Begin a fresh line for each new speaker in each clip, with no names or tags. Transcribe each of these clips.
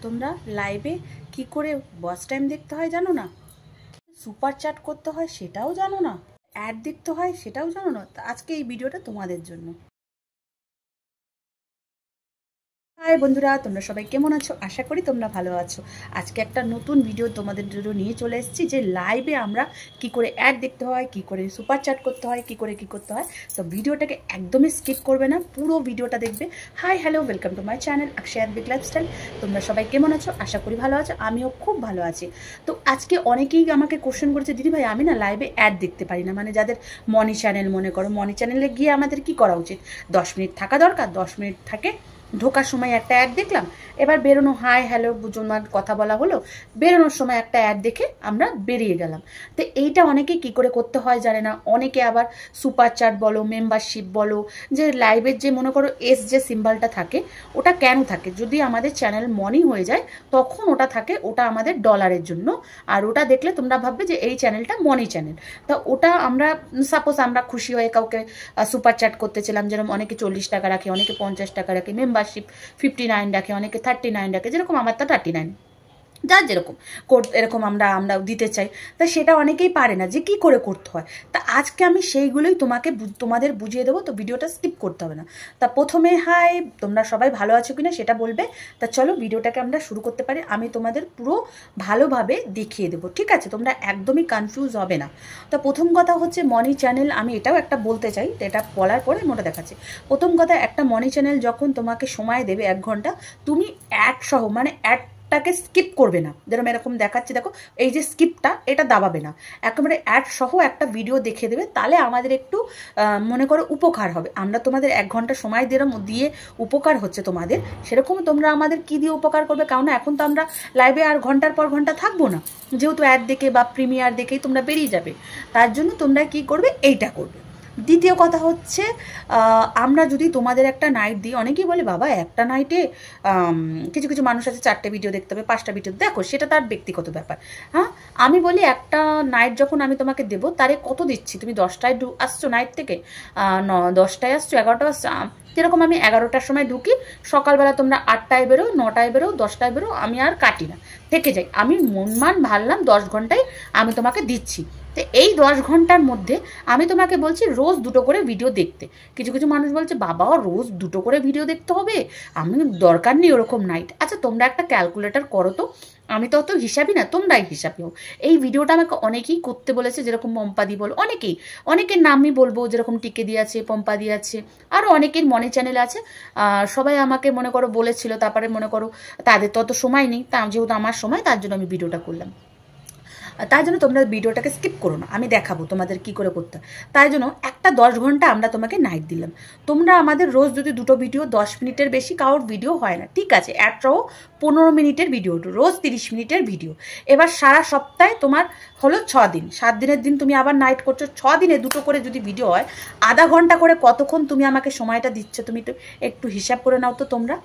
তোমরা লাইভে কি করে ওয়াচ টাইম দেখতে হয় জানো না? সুপার চ্যাট করতে হয় সেটাও জানো না? অ্যাড দেখতে হয় সেটাও জানো না? তো আজকে এই ভিডিওটা তোমাদের জন্য। হাই বন্ধুরা, তোমরা সবাই কেমন আছো? আশা করি তোমরা ভালো আছো। আজকে একটা নতুন ভিডিও তোমাদের জন্য নিয়ে চলে এসেছি, যে লাইভে আমরা কি করে অ্যাড দেখতে হয়, কি করে সুপার চ্যাট করতে হয়, কি করে কি করতে হয়। তো ভিডিওটাকে একদমই স্কিপ করবে না, পুরো ভিডিওটা দেখবে। Hi hello, welcome to my channel Akshay big lifestyle. তোমরা সবাই কেমন আছো? আশা করি ভালো আছো, আমিও খুব ভালো আছি। তো আজকে অনেকেই আমাকে কোশ্চেন করেছে, দিদি ভাই আমি না লাইভে অ্যাড দেখতে পারি না, মানে যাদের মনি চ্যানেল, মনে করো মনি চ্যানেলে গিয়ে আমাদের কি করা উচিত? 10 মিনিট থাকা দরকার, 10 মিনিট থাকে, ঢোকার সময় একটা অ্যাড দেখলাম, এবার বেরোনো হাই হ্যালো বুঝুমার কথা বলা হলো, বেরোনোর সময় একটা অ্যাড দেখে আমরা বেরিয়ে গেলাম। তো এইটা অনেকে কি করে করতে হয় জানে না। অনেকে আবার সুপার চ্যাট বলো, মেম্বারশিপ বলো, যে লাইভের যে মনে করো যে সিম্বলটা থাকে, ওটা কেন থাকে? যদি আমাদের চ্যানেল মনি হয়ে যায় তখন ওটা থাকে, ওটা আমাদের ডলারের জন্য। আর ওটা দেখলে তোমরা ভাববে যে এই চ্যানেলটা মনি চ্যানেল। তা ওটা আমরা সাপোজ আমরা খুশি হয়ে কাউকে সুপার চ্যাট করতেছিলাম, যেরকম অনেকে 40 টাকা রাখে, অনেকে 50 টাকা রাখে, মেম্বারশিপ 59 রাখে, অনেকে 39 রাখে, যেরকম আমার তো 39, যার যেরকম এরকম আমরা দিতে চাই। তা সেটা অনেকেই পারে না যে কি করে করতে হয়। তা আজকে আমি সেইগুলোই তোমাদের বুঝিয়ে দেবো, তো ভিডিওটা স্কিপ করতে হবে না। তা প্রথমে হাই, তোমরা সবাই ভালো আছো কিনা সেটা বলবে। তা চলো ভিডিওটাকে আমরা শুরু করতে পারি। আমি তোমাদের পুরো ভালোভাবে দেখিয়ে দেবো, ঠিক আছে? তোমরা একদমই কনফিউজ হবে না। তা প্রথম কথা হচ্ছে মনি চ্যানেল, আমি এটাও একটা বলতে চাই, তো এটা বলার পরে মোটা দেখাচ্ছি। প্রথম কথা, একটা মনি চ্যানেল যখন তোমাকে সময় দেবে 1 ঘন্টা, তুমি অ্যাড সহ, মানে অ্যাডটাকে স্কিপ করবে না। যেরকম এরকম দেখাচ্ছি দেখো, এই যে স্কিপটা, এটা দাবাবে না, একেবারে অ্যাড সহ একটা ভিডিও দেখে দেবে। তাহলে আমাদের একটু মনে করো উপকার হবে। আমরা তোমাদের 1 ঘন্টা সময় দিয়ে উপকার হচ্ছে তোমাদের, সেরকম তোমরা আমাদের কি দিয়ে উপকার করবে? কারণ এখন তো আমরা লাইভে আর ঘন্টার পর ঘন্টা থাকবো না, যেহেতু অ্যাড দেখে বা প্রিমিয়ার দেখেই তোমরা বেরিয়ে যাবে। তার জন্য তোমরা কি করবে? এইটা করবে। দ্বিতীয় কথা হচ্ছে, আমরা যদি তোমাদের একটা নাইট দিই, অনেকেই বলে বাবা একটা নাইটে কিছু কিছু মানুষ আছে 4টে ভিডিও দেখতে হবে, 5টা ভিডিও, দেখো সেটা তার ব্যক্তিগত ব্যাপার। হ্যাঁ, আমি বলি একটা নাইট যখন আমি তোমাকে দেবো, তারে কত দিচ্ছি? তুমি 10টায় আসছো নাইট থেকে, 10টায় আসছো, 11টায় আসছো, যেরকম আমি 11টার সময় ঢুকি, সকালবেলা তোমরা 8টায় বেরো, 9টায় বেরো, 10টায় বেরো, আমি আর কাটি না, থেকে যাই। আমি মনমান ভাবলাম 10 ঘন্টায় আমি তোমাকে দিচ্ছি। তো এই 10 ঘন্টার মধ্যে আমি তোমাকে বলছি রোজ 2টো করে ভিডিও দেখতে। কিছু কিছু মানুষ বলছে বাবা রোজ 2টো করে ভিডিও দেখতে হবে, আমি দরকার নেই ওরকম নাইট। আচ্ছা তোমরা একটা ক্যালকুলেটর করো তো, আমি তো অত হিসাবই না, তোমরাই হিসাবি হও। এই ভিডিওটা আমাকে অনেকেই করতে বলেছে, যেরকম পম্পাদি বলো, অনেকের নামই বলবো, যেরকম টিকে দিয়ে আছে, পম্পাদি আছে, আরও অনেকের মনে চ্যানেল আছে। সবাই আমাকে মনে করো বলেছিল, তারপরে মনে করো তাদের তো অত সময় নেই, তা যেহেতু আমার সময়, তার জন্য আমি ভিডিওটা করলাম। তাই জন্য তোমরা ভিডিওটাকে স্কিপ করো না, আমি দেখাবো তোমাদের কি করে করতে। তাই জন্য একটা 10 ঘন্টা আমরা তোমাকে নাইট দিলাম। তোমরা আমাদের রোজ যদি 2টো ভিডিও, 10 মিনিটের বেশি কারোর ভিডিও হয় না, ঠিক আছে, অ্যাডসহ 15 মিনিটের ভিডিও, রোজ 30 মিনিটের ভিডিও। এবার সারা সপ্তাহে তোমার হলো 6 দিন, 7 দিনের দিন তুমি আবার নাইট করছো, 6 দিনে 2টো করে যদি ভিডিও হয়, আধা ঘন্টা করে কতক্ষণ তুমি আমাকে সময়টা দিচ্ছ? তুমি তো একটু হিসাব করে নাও তো তোমরা।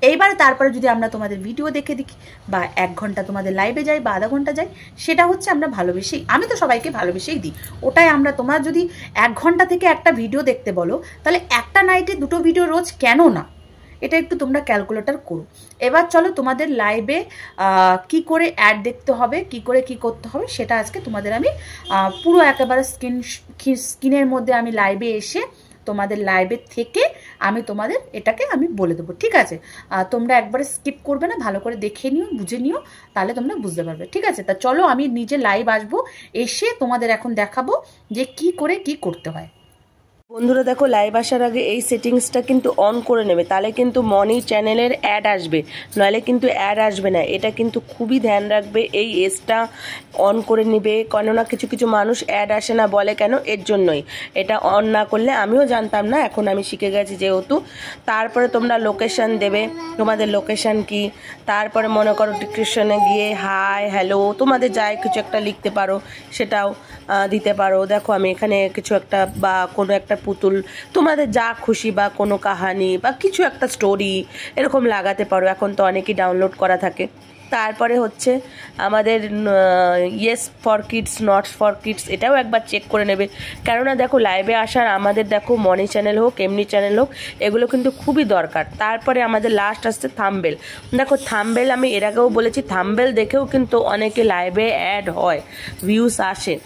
এইবারে তারপরে যদি আমরা তোমাদের ভিডিও দেখে দেখি, বা 1 ঘন্টা তোমাদের লাইভে যাই, বা আধা ঘন্টা যাই, সেটা হচ্ছে আমরা ভালোবেসেই, আমি তো সবাইকে ভালোবেসেই দিই। ওটাই আমরা, তোমরা যদি 1 ঘন্টা থেকে একটা ভিডিও দেখতে বলো, তাহলে একটা নাইটে 2টো ভিডিও রোজ কেন না? এটা একটু তোমরা ক্যালকুলেটর করো। এবার চলো তোমাদের লাইভে কি করে অ্যাড দেখতে হবে, কি করে কি করতে হবে, সেটা আজকে তোমাদের আমি পুরো একেবারে স্ক্রিনের মধ্যে আমি লাইভে এসে, তোমাদের লাইভে থেকে আমি তোমাদের এটাকে আমি বলে দেবো, ঠিক আছে? তোমরা একবারে স্কিপ করবে না, ভালো করে দেখে নিও, বুঝে নিও, তাহলে তোমরা বুঝতে পারবে, ঠিক আছে? তা চলো আমি নিজে লাইভ আসবো, এসে তোমাদের এখন দেখাবো যে কি করে কি করতে হয়।
বন্ধুরা দেখো, লাইভ আসার আগে এই সেটিংসটা কিন্তু অন করে নেবে, তাহলে কিন্তু মনি চ্যানেলের অ্যাড আসবে, নইলে কিন্তু অ্যাড আসবে না। এটা কিন্তু খুবই ধ্যান রাখবে, এই এসটা অন করে নেবে, কেননা কিছু কিছু মানুষ অ্যাড আসে না বলে কেন, এর জন্যই। এটা অন না করলে, আমিও জানতাম না, এখন আমি শিখে গেছি যেহেতু। তারপরে তোমরা লোকেশান দেবে, তোমাদের লোকেশান কি, তারপরে মনে করো ডিসক্রিপশনে গিয়ে হাই হ্যালো তোমাদের যাই কিছু একটা লিখতে পারো, সেটাও দিতে পারো। দেখো আমি এখানে কিছু একটা বা কোনো একটা পুতুল, তোমাদের যা খুশি বা কোনো কাহানি বা কিছু একটা স্টোরি এরকম লাগাতে পারো। এখন তো অনেকেই ডাউনলোড করা থাকে। তারপরে হচ্ছে আমাদের yes for kids, not for kids, এটাও একবার চেক করে নেবে। কেননা দেখো লাইভে আসার আমাদের দেখো মনি চ্যানেল হোক এমনি চ্যানেল হোক, এগুলো কিন্তু খুবই দরকার। তারপরে আমাদের লাস্ট আসছে থাম্বনেল। দেখো থাম্বনেল আমি এর আগেও বলেছি, থাম্বনেল দেখেও কিন্তু অনেকে লাইভে অ্যাড হয়, ভিউস আসে,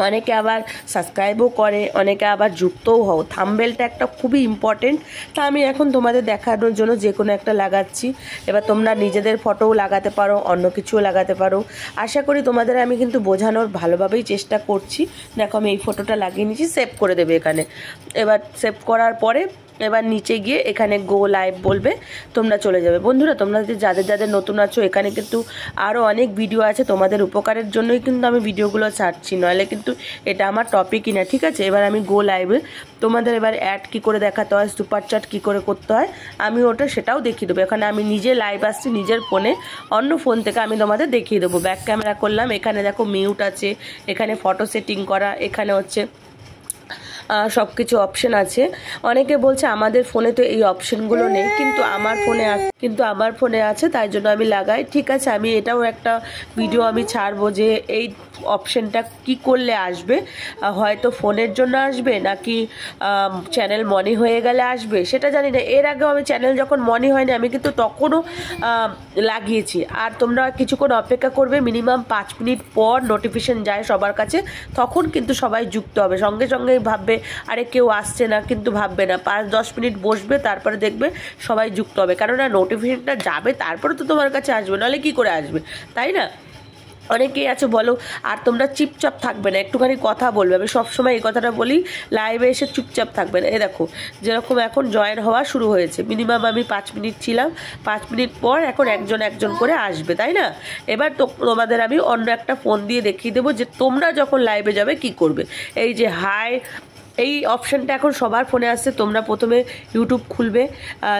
অনেকে আবার সাবস্ক্রাইবও করে, অনেকে আবার যুক্তও হও। থাম্বনেলটা একটা খুবই ইম্পর্টেন্ট। তা আমি এখন তোমাদের দেখানোর জন্য যে কোনো একটা লাগাচ্ছি। এবার তোমরা নিজেদের ফটোও লাগাতে পারো, অন্য কিছুও লাগাতে পারো। আশা করি তোমাদের আমি কিন্তু বোঝানোর ভালোভাবেই চেষ্টা করছি। দেখো আমি এই ফটোটা লাগিয়ে নিয়েছি, সেভ করে দেবে এখানে। এবার সেভ করার পরে এবার নিচে গিয়ে এখানে গো লাইভ বলবে, তোমরা চলে যাবে। বন্ধুরা তোমরা যাদের যাদের নতুন আছো, এখানে কিন্তু আরও অনেক ভিডিও আছে, তোমাদের উপকারের জন্যই কিন্তু আমি ভিডিওগুলো ছাড়ছি, নইলে কিন্তু এটা আমার টপিকই না, ঠিক আছে। এবার আমি গো লাইভে তোমাদের এবার অ্যাড কী করে দেখাতে হয়, সুপার চ্যাট কী করে করতে হয় আমি ওটা সেটাও দেখিয়ে দেবো। এখানে আমি নিজে লাইভ আসছি নিজের ফোনে, অন্য ফোন থেকে আমি তোমাদের দেখিয়ে দেবো। ব্যাক ক্যামেরা করলাম, এখানে দেখো মিউট আছে, এখানে ফটো সেটিং করা, এখানে হচ্ছে সব কিছু অপশন আছে। অনেকে বলছে আমাদের ফোনে তো এই অপশনগুলো নেই, কিন্তু আমার ফোনে আছে, তাই জন্য আমি লাগাই। ঠিক আছে, আমি এটাও একটা ভিডিও আমি ছাড়বো যে এই অপশনটা কি করলে আসবে, হয়তো ফোনের জন্য আসবে নাকি চ্যানেল মনি হয়ে গেলে আসবে সেটা জানি না। এর আগেও আমি চ্যানেল যখন মনি হয়নি আমি কিন্তু তখনও লাগিয়েছি। আর তোমরা কিছুক্ষণ অপেক্ষা করবে, মিনিমাম 5 মিনিট পর নোটিফিকেশন যায় সবার কাছে, তখন কিন্তু সবাই যুক্ত হবে। সঙ্গে সঙ্গেই ভাববে আরে কেউ আসছে না, কিন্তু ভাববে না, 5-10 মিনিট বসবে, তারপরে দেখবে সবাই যুক্ত হবে। কেননা নোটিফিকেশনটা যাবে তারপরে তো তোমার কাছে আসবে, নাহলে কি করে আসবে, তাই না? অনেকেই আছে বলো, আর তোমরা চুপচাপ থাকবে না, একটুখানি কথা বলবে। আমি সবসময় এই কথাটা বলি, লাইভে এসে চুপচাপ থাকবে না। দেখো যেরকম এখন জয়েন হওয়া শুরু হয়েছে, মিনিমাম আমি 5 মিনিট ছিলাম, 5 মিনিট পর এখন একজন একজন করে আসবে, তাই না? এবার তো তোমাদের আমি অন্য একটা ফোন দিয়ে দেখিয়ে দেবো যে তোমরা যখন লাইভে যাবে কি করবে। এই যে হাই, এই অপশানটা এখন সবার ফোনে আসছে। তোমরা প্রথমে ইউটিউব খুলবে,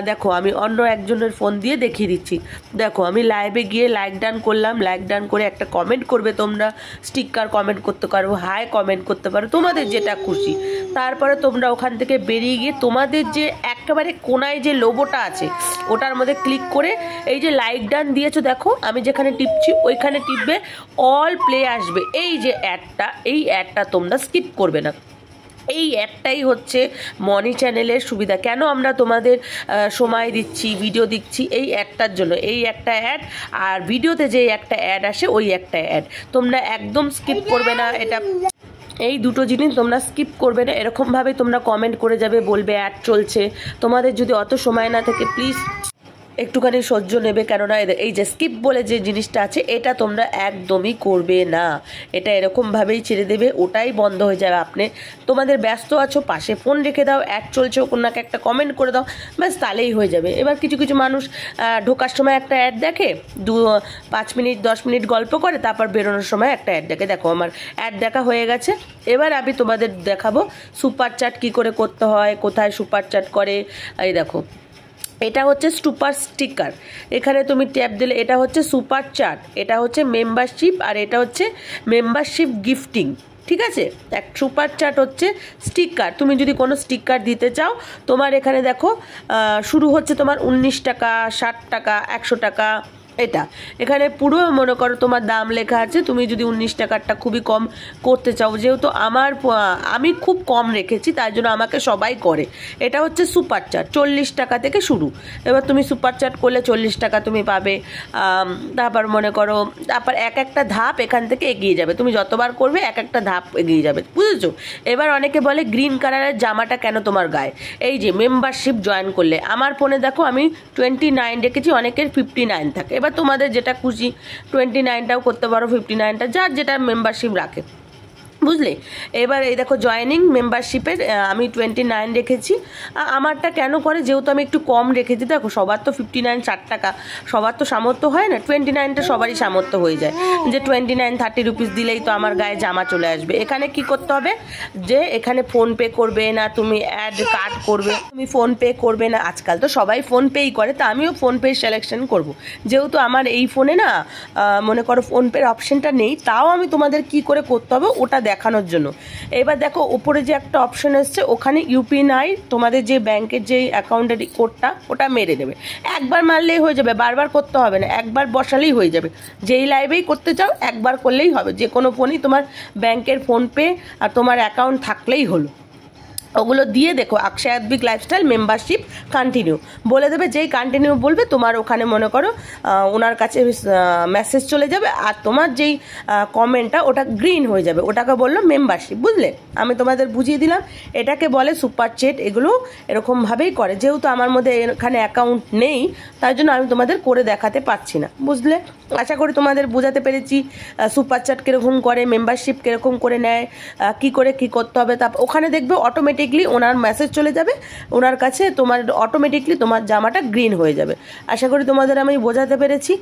দেখো আমি অন্য একজনের ফোন দিয়ে দেখিয়ে দিচ্ছি। দেখো আমি লাইভে গিয়ে লাইক ডান করলাম, লাইক ডান করে একটা কমেন্ট করবে, তোমরা স্টিকার কমেন্ট করতে পারো, হাই কমেন্ট করতে পারো, তোমাদের যেটা খুশি। তারপরে তোমরা ওখান থেকে বেরিয়ে গিয়ে তোমাদের যে একেবারে কোনায় যে লোগোটা আছে ওটার মধ্যে ক্লিক করে এই যে লাইক ডান দিয়েছো, দেখো আমি যেখানে টিপছি ওইখানে টিপবে, অল প্লে আসবে। এই যে অ্যাডটা, এই অ্যাডটা তোমরা স্কিপ করবে না। এই অ্যাডটাই হচ্ছে মনি চ্যানেলের সুবিধা। কেন আমরা তোমাদের সময় দিচ্ছি, ভিডিও দিচ্ছি, এই অ্যাডটার জন্য। এই একটা অ্যাড আর ভিডিওতে যে একটা অ্যাড আসে ওই একটা অ্যাড তোমরা একদম স্কিপ করবে না। এটা এই দুটো জিনিস তোমরা স্কিপ করবে না। এরকমভাবে তোমরা কমেন্ট করে যাবে, বলবে অ্যাড চলছে। তোমাদের যদি অত সময় না থাকে প্লিজ একটুখানি সহ্য নেবে, কেননা এই যে স্কিপ বলে যে জিনিসটা আছে এটা তোমরা একদমই করবে না। এটা এরকমভাবেই ছেড়ে দেবে, ওটাই বন্ধ হয়ে যাবে। আপনি তোমাদের ব্যস্ত আছো, পাশে ফোন রেখে দাও, অ্যাড চলছে ওনাকে একটা কমেন্ট করে দাও, ব্যাস তাহলেই হয়ে যাবে। এবার কিছু কিছু মানুষ ঢোকার সময় একটা অ্যাড দেখে, 5 মিনিট 10 মিনিট গল্প করে, তারপর বেরোনোর সময় একটা অ্যাড দেখে। দেখো আমার অ্যাড দেখা হয়ে গেছে। এবার আমি তোমাদের দেখাবো সুপার চ্যাট কী করে করতে হয়, কোথায় সুপার চ্যাট করে। এই দেখো এটা হচ্ছে সুপার স্টিকার, এখানে তুমি ট্যাপ দিলে এটা হচ্ছে সুপার চ্যাট, এটা হচ্ছে মেম্বারশিপ, আর এটা হচ্ছে মেম্বারশিপ গিফটিং, ঠিক আছে। এক সুপার চ্যাট হচ্ছে স্টিকার। তুমি যদি কোনো স্টিকার দিতে চাও, তোমার এখানে দেখো শুরু হচ্ছে তোমার 19 টাকা, 60 টাকা, 100 টাকা। এটা এখানে পুরো মনে করো তোমার দাম লেখা আছে। তুমি যদি 19 টাকারটা খুবই কম করতে চাও, যেহেতু আমি খুব কম রেখেছি তাই জন্য আমাকে সবাই করে। এটা হচ্ছে সুপার চ্যাট, 40 টাকা থেকে শুরু। এবার তুমি সুপার চ্যাট করলে 40 টাকা তুমি পাবে। তারপর মনে করো তারপর এক একটা ধাপ এখান থেকে এগিয়ে যাবে, তুমি যতবার করবে এক একটা ধাপ এগিয়ে যাবে, বুঝেছো? এবার অনেকে বলে গ্রিন কালারের জামাটা কেন তোমার গায়ে, এই যে মেম্বারশিপ জয়েন করলে আমার ফোনে দেখো আমি 29 রেখেছি, অনেকের 59 থাকে। এবার তোমাদের যেটা খুশি 29টাও করতে পারো, 59টা, যার যেটা মেম্বারশিপ রাখে, বুঝলে? এবার এই দেখো জয়েনিং মেম্বারশিপের আমি 29 রেখেছি। আমারটা কেন করে, যেহেতু আমি একটু কম রেখেছি। দেখো সবার তো 59 60 টাকা, সবার তো সামর্থ্য হয় না। 29টা সবারই সামর্থ্য হয়ে যায়, যে 29-30 রুপিস দিলেই তো আমার গায়ে জামা চলে আসবে। এখানে কি করতে হবে, যে এখানে ফোনপে করবে না, তুমি অ্যাড কার্ড করবে, তুমি ফোনপে করবে না। আজকাল তো সবাই ফোনপেই করে, তা আমিও ফোনপে সিলেকশন করব। যেহেতু আমার এই ফোনে না মনে করো ফোনপের অপশনটা নেই, তাও আমি তোমাদের কি করে করতে হবে ওটা দেখানোর জন্য। এবার দেখো উপরে যে একটা অপশন এসছে, ওখানে ইউপিআই তোমাদের যে ব্যাংকের যে অ্যাকাউন্টের কোডটা ওটা মেরে নেবে। একবার মারলেই হয়ে যাবে, বারবার করতে হবে না, একবার বসালেই হয়ে যাবে। যেই লাইভেই করতে চাও একবার করলেই হবে, যে কোনো ফোনই তোমার ব্যাংকের ফোনপে আর তোমার অ্যাকাউন্ট থাকলেই হলো। ওগুলো দিয়ে দেখো অক্ষয় আদ্বিক লাইফস্টাইল মেম্বারশিপ কন্টিনিউ বলে দেবে, যেই কন্টিনিউ বলবে তোমার ওখানে মনে করো ওনার কাছে মেসেজ চলে যাবে, আর তোমার যেই কমেন্টটা ওটা গ্রিন হয়ে যাবে, ওটাকে বললো মেম্বারশিপ। বুঝলে, আমি তোমাদের বুঝিয়ে দিলাম, এটাকে বলে সুপার চ্যাট। এগুলো এরকমভাবেই করে, যেহেতু আমার মধ্যে এখানে অ্যাকাউন্ট নেই তাই জন্য আমি তোমাদের করে দেখাতে পারছি না। বুঝলে, আশা করি তোমাদের বোঝাতে পেরেছি সুপার চ্যাট কীরকম করে, মেম্বারশিপ কীরকম করে নেয়, কী করে কী করতে হবে। তারপর ওখানে দেখবে অটোমেটিকলি ওনার মেসেজ চলে যাবে ওনার কাছে, তোমার অটোমেটিকলি তোমার জামাটা গ্রিন হয়ে যাবে। আশা করি তোমাদের আমি বোঝাতে পেরেছি,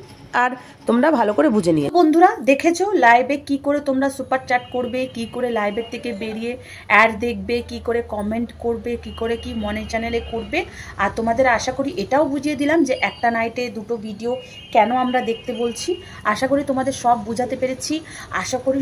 আর তোমরা ভালো করে বুঝে নিয়ে।
বন্ধুরা দেখেছো লাইভে কি করে তোমরা সুপার চ্যাট করবে, কি করে লাইভের থেকে বেরিয়ে অ্যাড দেখবে, কি করে কমেন্ট করবে, কি করে কি মনে চ্যানেলে করবে। আর তোমাদের আশা করি এটাও বুঝিয়ে দিলাম যে একটা নাইটে দুটো ভিডিও কেন আমরা দেখতে বলছি। আশা করি তোমাদের সব বোঝাতে পেরেছি। আশা করি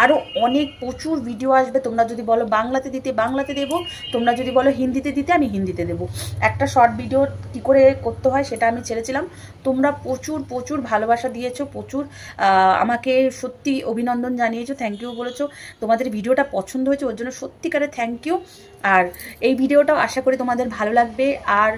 আরও অনেক প্রচুর ভিডিও আসবে। তোমরা যদি বলো বাংলাতে দিতে বাংলাতে দেবো, তোমরা যদি বলো হিন্দিতে দিতে আমি হিন্দিতে দেবো। একটা শর্ট ভিডিও কী করে করতে হয় সেটা আমি ছেড়েছিলাম। তোমরা প্রচুর প্রচুর ভালোবাসা দিয়েছো, প্রচুর আমাকে সত্যি অভিনন্দন জানিয়েছো, থ্যাংক ইউ বলেছো। তোমাদের ভিডিওটা পছন্দ হয়েছে, ওর জন্য সত্যিকারে থ্যাংক ইউ। আর এই ভিডিওটাও আশা করি তোমাদের ভালো লাগবে। আর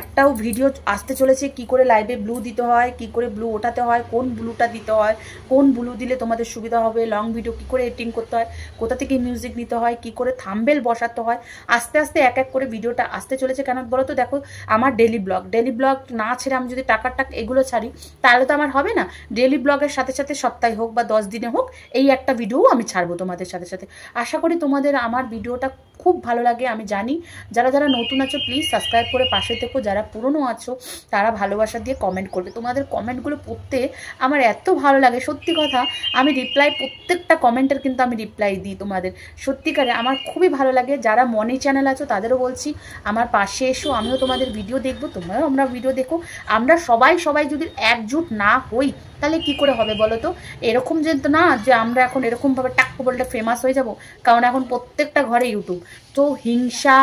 একটাও ভিডিও আসতে চলেছে কি করে লাইভে ব্লু দিতে হয়, কি করে ব্লু ওঠাতে হয়, কোন ব্লুটা দিতে হয়, কোন ব্লু দিলে তোমাদের সুবিধা হবে, লং ভিডিও কি করে এডিটিং করতে হয়, কোথা থেকে মিউজিক নিতে হয়, কি করে থাম্বনেল বসাতে হয়। আস্তে আস্তে এক এক করে ভিডিওটা আসতে চলেছে। কেন বলো তো, দেখো আমার ডেলি ব্লগ না ছেড়ে আমি যদি টাকা এগুলো ছাড়ি তাহলে তো আমার হবে না। ডেলি ব্লগের সাথে সাথে সপ্তাহে হোক বা 10 দিনে হোক এই একটা ভিডিও আমি ছাড়বো তোমাদের সাথে সাথে। আশা করি তোমাদের আমার ভিডিওটা খুব ভালো লাগে। আমি জানি যারা যারা নতুন আছো প্লিজ সাবস্ক্রাইব করে পাশে থেকো, যারা পুরনো আছো তারা ভালোবাসা দিয়ে কমেন্ট করবে। তোমাদের কমেন্টগুলো পড়তে আমার এত ভালো লাগে, সত্যি কথা। আমি রিপ্লাই প্রত্যেকটা কমেন্টের কিন্তু আমি রিপ্লাই দিই তোমাদের, সত্যিকারে আমার খুবই ভালো লাগে। যারা মনি চ্যানেল আছো তাদেরও বলছি আমার পাশে এসো, আমিও তোমাদের ভিডিও দেখবো, তোমরাও আমরা ভিডিও দেখো। আমরা সবাই যদি একজুট না হই তাহলে কি করে হবে বলো তো। এরকম যে না যে আমরা এখন এরকমভাবে টাক্কু বলতে ফেমাস হয়ে যাব, কারণ এখন প্রত্যেকটা ঘরে ইউটিউব। তো হিংসা,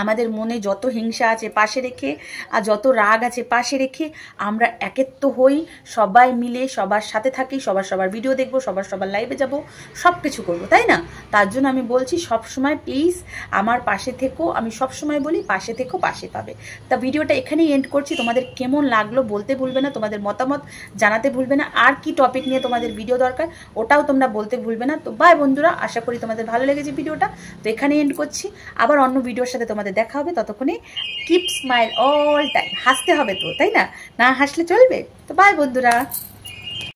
আমাদের মনে যত হিংসা আছে পাশে রেখে, আর যত রাগ আছে পাশে রেখে আমরা একেত্ব হই, সবাই মিলে সবার সাথে থাকি, সবার ভিডিও দেখবো, সবার লাইভে যাব, সব কিছু করবো, তাই না? তার জন্য আমি বলছি সবসময় প্লিজ আমার পাশে থেকো। আমি সবসময় বলি পাশে থেকো, পাশে পাবে। তা ভিডিওটা এখানেই এন্ড করছি। তোমাদের কেমন লাগলো বলতে ভুলবে না, তোমাদের মতামত জানাতে ভুলবে না, আর কি টপিক নিয়ে তোমাদের ভিডিও দরকার ওটাও তোমরা বলতে ভুলবে না। তো বাই বন্ধুরা, আশা করি তোমাদের ভালো লেগেছে ভিডিওটা। তো এখানেই এন্ড করছি, আবার অন্য ভিডিওর সাথে তোমাদের দেখা হবে। ততক্ষণে কিপ স্মাইল অল টাইম, হাসতে হবে তো, তাই না? না হাসলে চলবে? তো বাই বন্ধুরা।